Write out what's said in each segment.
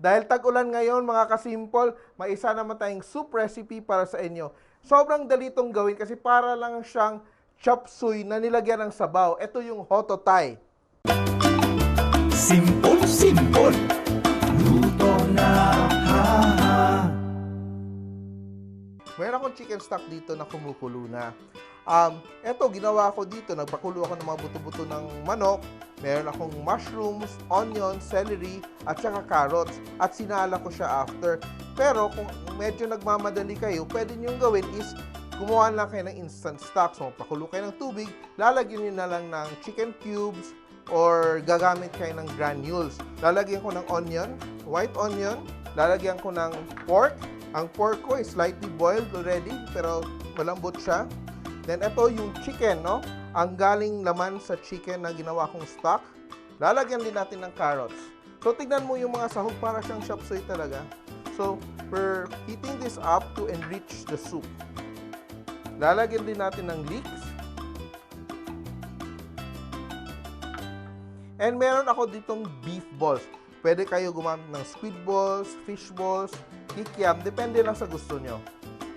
Dahil tag-ulan ngayon mga ka-Simpol, may isa naman tayong soup recipe para sa inyo. Sobrang dali itong gawin kasi para lang siyang chop suey na nilagyan ng sabaw. Ito yung Hototay. Simpol, luto na, ha. Mayroon akong chicken stock dito na kumukulo na. Ito, ginawa ko dito. Nagpakulo ako ng mga buto-buto ng manok. Meron akong mushrooms, onion, celery, at saka carrots. At sinala ko siya after. Pero kung medyo nagmamadali kayo, pwede nyo gawin is gumawa lang kayo ng instant stock. So, pakulo kayo ng tubig, lalagyan nyo na lang ng chicken cubes or gagamit kayo ng granules. Lalagyan ko ng onion, white onion, lalagyan ko ng pork. Ang pork ko is slightly boiled already, pero malambot siya. Then, ito yung chicken, no? Ang galing laman sa chicken na ginawa kong stock. Lalagyan din natin ng carrots. So, tignan mo yung mga sahog para siyang chop suey talaga. So, we're heating this up to enrich the soup. Lalagyan din natin ng leeks. And meron ako ditong beef balls. Pwede kayo gumamit ng squid balls, fish balls, kikiam. Depende lang sa gusto nyo.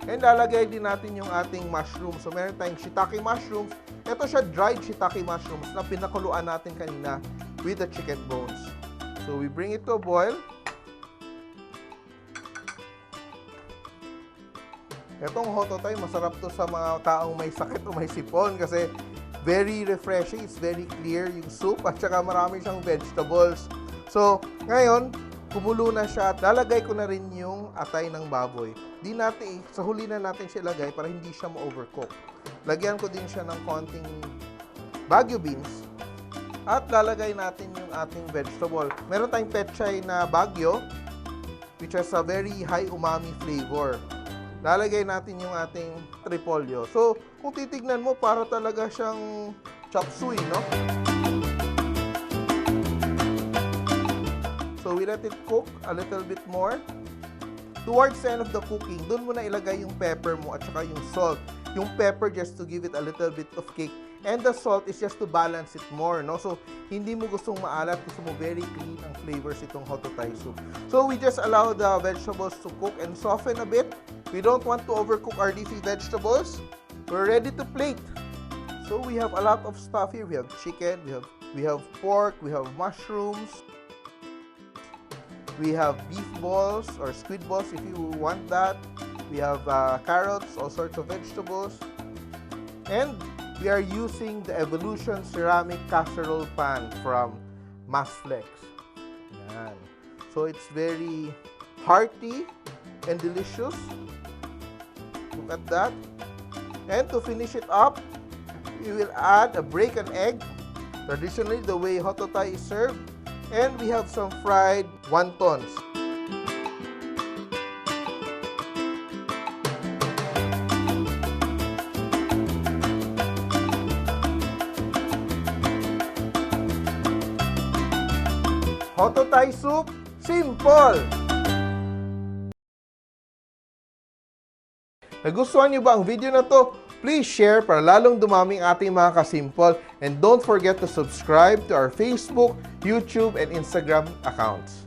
And lalagay din natin yung ating mushrooms. So, meron tayong shiitake mushrooms. Ito siya dried shiitake mushrooms na pinakuluan natin kanina with the chicken bones. So, we bring it to a boil. Itong Hototay, masarap to sa mga taong may sakit o may sipon kasi very refreshing. It's very clear yung soup at saka marami siyang vegetables. So, ngayon, kumulo na siya at lalagay ko na rin yung atay ng baboy. Di natin, sa huli na natin siya ilagay para hindi siya ma-overcook. Lagyan ko din siya ng konting baguio beans at lalagay natin yung ating vegetable. Meron tayong pechay na baguio which has a very high umami flavor. Lalagay natin yung ating repolyo. So, kung titignan mo, para talaga siyang chop suey, no? So, we let it cook a little bit more. Towards the end of the cooking, doon mo na ilagay yung pepper mo at saka yung salt. Yung pepper just to give it a little bit of kick. And the salt is just to balance it more, no? So, hindi mo gustong maalat, gusto mo very clean ang flavors itong Hototay soup. So, we just allow the vegetables to cook and soften a bit. We don't want to overcook our leafy vegetables. We're ready to plate. So, we have a lot of stuff here. We have chicken, we have pork, we have mushrooms. We have beef balls or squid balls if you want that. We have carrots, all sorts of vegetables. And we are using the Evolution ceramic casserole pan from Masflex. Yan. So it's very hearty and delicious. Look at that. And to finish it up, we will add a break an egg. Traditionally, the way Hototay is served. And we have some fried wontons. Hototay soup, simple! Nagustuhan niyo ba ang video na to? Please share para lalong dumami ang ating mga ka-Simpol. And don't forget to subscribe to our Facebook, YouTube, and Instagram accounts.